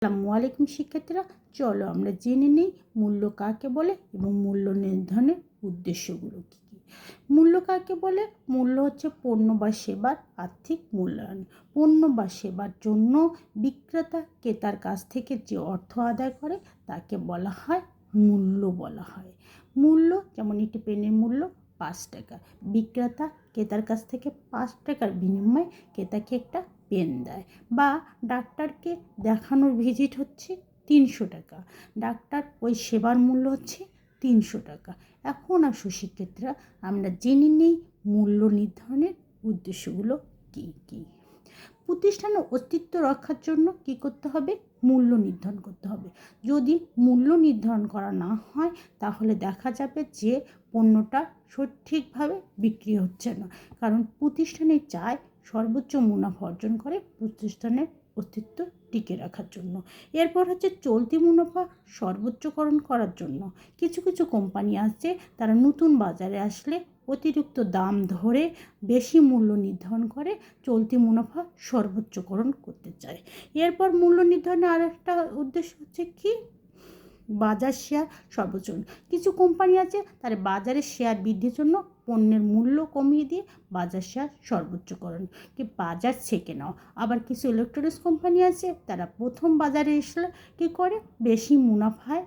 আসসালামু আলাইকুম শিক্ষার্থীরা, চলো আমরা জেনে নিই মূল্য কাকে বলে এবং মূল্য নির্ধারণের উদ্দেশ্যগুলো কী কী। মূল্য কাকে বলে? মূল্য হচ্ছে পণ্য বা সেবার আর্থিক মূল্যায়ন। পণ্য বা সেবার জন্য বিক্রেতা ক্রেতার কাছ থেকে যে অর্থ আদায় করে তাকে বলা হয় মূল্য বলা হয়। মূল্য যেমন একটি পেনের মূল্য 5 টাকা, বিক্রেতা ক্রেতার কাছ থেকে 5 টাকার বিনিময়ে ক্রেতাকে একটা পেন দেয়। বা ডাক্তারকে দেখানোর ভিজিট হচ্ছে 300 টাকা, ডাক্তার ওই সেবার মূল্য হচ্ছে 300 টাকা। এখন আসো শিক্ষার্থীরা, আমরা জেনে নিই মূল্য নির্ধারণের উদ্দেশ্যগুলো কী কী। প্রতিষ্ঠানের অস্তিত্ব রক্ষার জন্য কী করতে হবে? মূল্য নির্ধারণ করতে হবে। যদি মূল্য নির্ধারণ করা না হয় তাহলে দেখা যাবে যে পণ্যটা সঠিকভাবে বিক্রি হচ্ছে না, কারণ প্রতিষ্ঠানে চায় সর্বোচ্চ মুনাফা অর্জন করে প্রতিষ্ঠানের অস্তিত্ব টিকে রাখার জন্য। এরপর হচ্ছে চলতি মুনাফা সর্বোচ্চকরণ করার জন্য। কিছু কিছু কোম্পানি আছে, তারা নতুন বাজারে আসলে অতিরিক্ত দাম ধরে বেশি মূল্য নির্ধারণ করে চলতি মুনাফা সর্বোচ্চকরণ করতে চায়। এরপর মূল্য নির্ধারণের আরেকটা উদ্দেশ্য হচ্ছে কি? বাজার শেয়ার সর্বোচ্চকরণ। কিছু কোম্পানি আছে তারা বাজারের শেয়ার বৃদ্ধির জন্য পণ্যের মূল্য কমিয়ে দিয়ে বাজার শেয়ার সর্বোচ্চকরণ কি বাজার ছেঁকে নাও। আবার কিছু ইলেকট্রনিক্স কোম্পানি আছে, তারা প্রথম বাজারে এসলে কী করে? বেশি মুনাফায়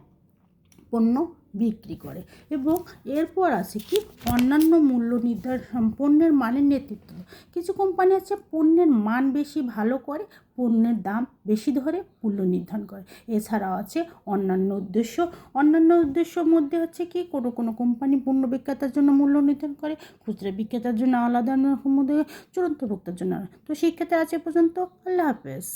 পণ্য বিক্রি করে। এবং এরপর আছে কি? অন্যান্য মূল্য নির্ধারণ, পণ্যের মানের নেতৃত্ব। কিছু কোম্পানি আছে পণ্যের মান বেশি ভালো করে পণ্যের দাম বেশি ধরে মূল্য নির্ধারণ করে। এছাড়াও আছে অন্যান্য উদ্দেশ্য। অন্যান্য উদ্দেশ্যর মধ্যে হচ্ছে কি? কোনো কোনো কোম্পানি পণ্য বিক্রেতার জন্য মূল্য নির্ধারণ করে, খুচরা বিক্রেতার জন্য আলাদা, মধ্যে চূড়ান্ত ভোক্তার জন্য। তো শিক্ষার্থী আজ এ পর্যন্ত। আল্লাহ হাফেজ।